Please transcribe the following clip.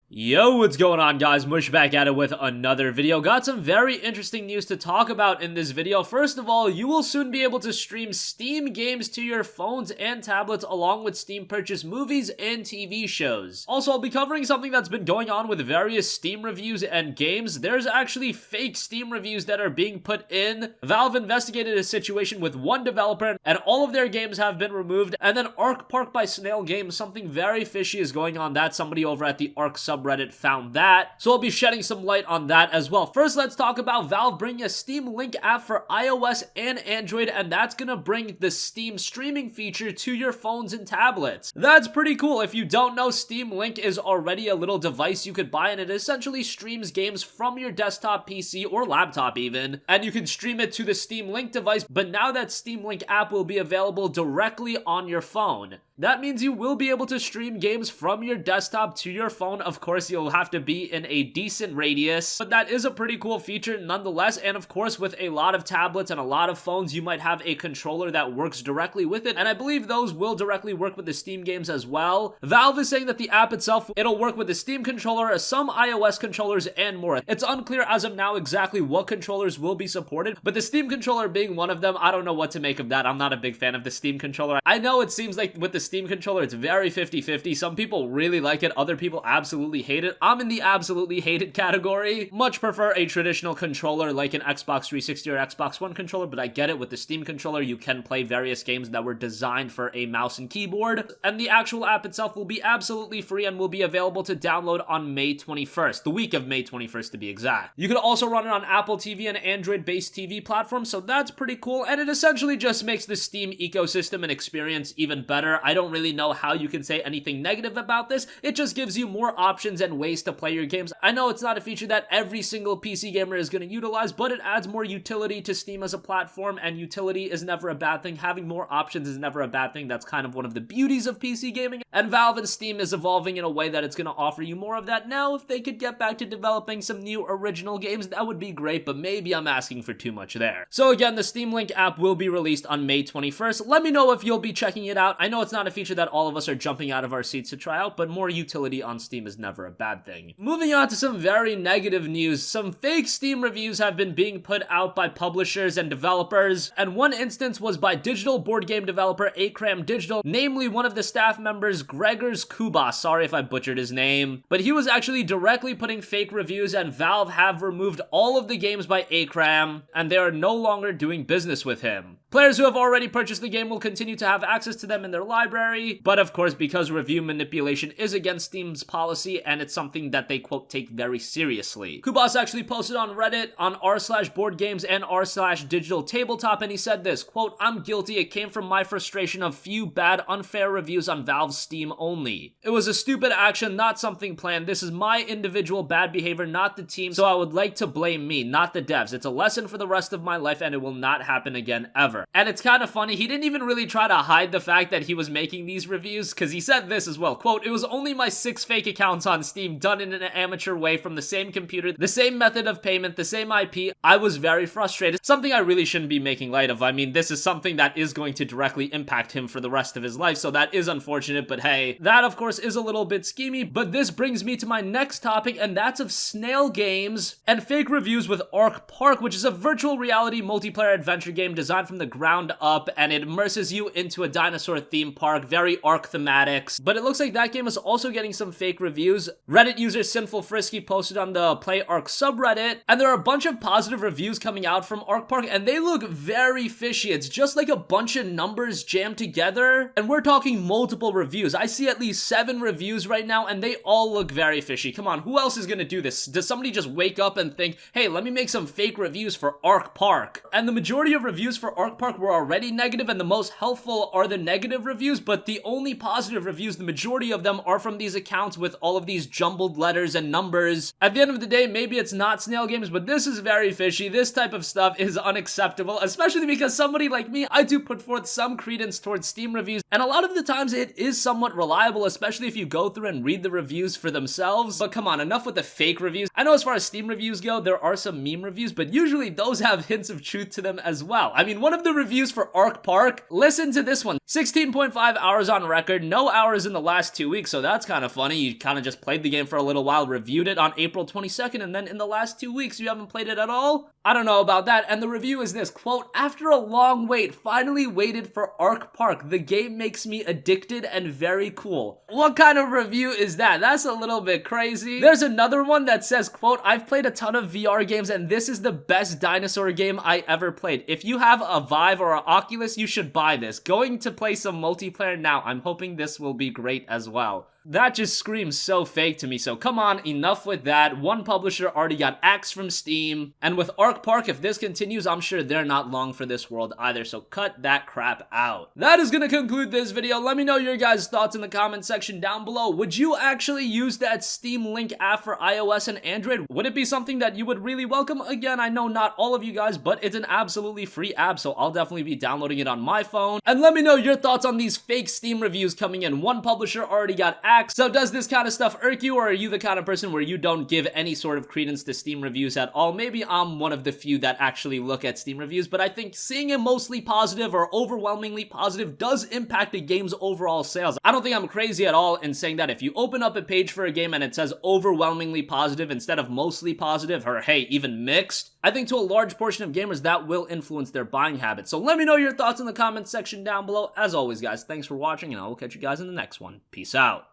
Yo, what's going on, guys? Mush back at it with another video. Got some very interesting news to talk about in this video. First of all, you will soon be able to stream Steam games to your phones and tablets along with Steam purchase movies and TV shows. Also, I'll be covering something that's been going on with various Steam reviews and games. There's actually fake Steam reviews that are being put in. Valve investigated a situation with one developer and all of their games have been removed. And then Ark Park by Snail Games, something very fishy is going on. That somebody over at the Ark subreddit found that, so I'll be shedding some light on that as well. First, let's talk about Valve bringing a Steam Link app for iOS and Android, and that's gonna bring the Steam streaming feature to your phones and tablets. That's pretty cool. If you don't know, Steam Link is already a little device you could buy, and it essentially streams games from your desktop PC or laptop even, and you can stream it to the Steam Link device. But now that Steam Link app will be available directly on your phone. That means you will be able to stream games from your desktop to your phone. Of course, you'll have to be in a decent radius, but that is a pretty cool feature nonetheless. And of course, with a lot of tablets and a lot of phones, you might have a controller that works directly with it, and I believe those will directly work with the Steam games as well. Valve is saying that the app itself, it'll work with the Steam controller, some iOS controllers, and more. It's unclear as of now exactly what controllers will be supported, but the Steam controller being one of them, I don't know what to make of that. I'm not a big fan of the Steam controller. I know it seems like with the Steam controller, it's very 50-50. Some people really like it, other people absolutely hate it. I'm in the absolutely hated category. Much prefer a traditional controller like an Xbox 360 or Xbox One controller, but I get it. With the Steam controller, you can play various games that were designed for a mouse and keyboard, and the actual app itself will be absolutely free and will be available to download on May 21st, the week of May 21st to be exact. You can also run it on Apple TV and Android-based TV platforms, so that's pretty cool, and it essentially just makes the Steam ecosystem and experience even better. I don't really know how you can say anything negative about this. It just gives you more options and ways to play your games. I know it's not a feature that every single PC gamer is going to utilize, but it adds more utility to Steam as a platform, and utility is never a bad thing. Having more options is never a bad thing. That's kind of one of the beauties of PC gaming, and Valve and Steam is evolving in a way that it's going to offer you more of that. Now, if they could get back to developing some new original games, that would be great, but maybe I'm asking for too much there. So again, the Steam Link app will be released on May 21st. Let me know if you'll be checking it out. I know it's not a feature that all of us are jumping out of our seats to try out, but more utility on Steam is never a bad thing. Moving on to some very negative news. Some fake Steam reviews have been being put out by publishers and developers, and one instance was by digital board game developer Acram Digital, namely one of the staff members, Gregors Kubas. Sorry if I butchered his name, but he was actually directly putting fake reviews, and Valve have removed all of the games by Acram, and they are no longer doing business with him. Players who have already purchased the game will continue to have access to them in their library, but of course, because review manipulation is against Steam's policy, and it's something that they, quote, take very seriously. Kubas actually posted on Reddit on r/boardgames and r/digital tabletop, and he said this, quote, "I'm guilty. It came from my frustration of few bad, unfair reviews on Valve's Steam only. It was a stupid action, not something planned. This is my individual bad behavior, not the team, so I would like to blame me, not the devs. It's a lesson for the rest of my life, and it will not happen again, ever." And it's kind of funny, he didn't even really try to hide the fact that he was making these reviews, because he said this as well, quote, "It was only my 6 fake accounts on Steam done in an amateur way from the same computer, the same method of payment, the same IP. I was very frustrated." Something I really shouldn't be making light of. I mean, this is something that is going to directly impact him for the rest of his life, so that is unfortunate, but hey, that of course is a little bit schemy. But this brings me to my next topic, and that's of Snail Games and fake reviews with Ark Park, which is a virtual reality multiplayer adventure game designed from the ground up, and it immerses you into a dinosaur theme park, very Ark thematics. But it looks like that game is also getting some fake reviews. Reddit user Sinful Frisky posted on the Play Ark subreddit, and there are a bunch of positive reviews coming out from Ark Park, and they look very fishy. It's just like a bunch of numbers jammed together, and we're talking multiple reviews. I see at least 7 reviews right now, and they all look very fishy. Come on, who else is gonna do this? Does somebody just wake up and think, hey, let me make some fake reviews for Ark Park? And the majority of reviews for Ark Park were already negative, and the most helpful are the negative reviews, but the only positive reviews, the majority of them are from these accounts with all of these jumbled letters and numbers. At the end of the day, maybe it's not Snail Games, but this is very fishy. This type of stuff is unacceptable, especially because somebody like me, I do put forth some credence towards Steam reviews, and a lot of the times it is somewhat reliable, especially if you go through and read the reviews for themselves. But come on, enough with the fake reviews. I know as far as Steam reviews go, there are some meme reviews, but usually those have hints of truth to them as well. I mean, one of the reviews for Ark Park. Listen to this one. 16.5 hours on record, no hours in the last 2 weeks, so that's kind of funny. You kind of just played the game for a little while, reviewed it on April 22nd, and then in the last 2 weeks you haven't played it at all? I don't know about that. And the review is this, quote, "After a long wait, finally waited for Ark Park. The game makes me addicted and very cool." What kind of review is that? That's a little bit crazy. There's another one that says, quote, "I've played a ton of VR games and this is the best dinosaur game I ever played. If you have a Vive or an Oculus, you should buy this. Going to play some multiplayer now. I'm hoping this will be great as well." That just screams so fake to me, so come on, enough with that. One publisher already got axed from Steam, and with Ark Park, if this continues, I'm sure they're not long for this world either, so cut that crap out. That is gonna conclude this video. Let me know your guys' thoughts in the comment section down below. Would you actually use that Steam Link app for iOS and Android? Would it be something that you would really welcome? Again, I know not all of you guys, but it's an absolutely free app, so I'll definitely be downloading it on my phone. And let me know your thoughts on these fake Steam reviews coming in. One publisher already got axed. So does this kind of stuff irk you, or are you the kind of person where you don't give any sort of credence to Steam reviews at all? Maybe I'm one of the few that actually look at Steam reviews, but I think seeing it mostly positive or overwhelmingly positive does impact a game's overall sales. I don't think I'm crazy at all in saying that if you open up a page for a game and it says overwhelmingly positive instead of mostly positive, or hey, even mixed, I think to a large portion of gamers that will influence their buying habits. So let me know your thoughts in the comments section down below. As always, guys, thanks for watching, and I will catch you guys in the next one. Peace out.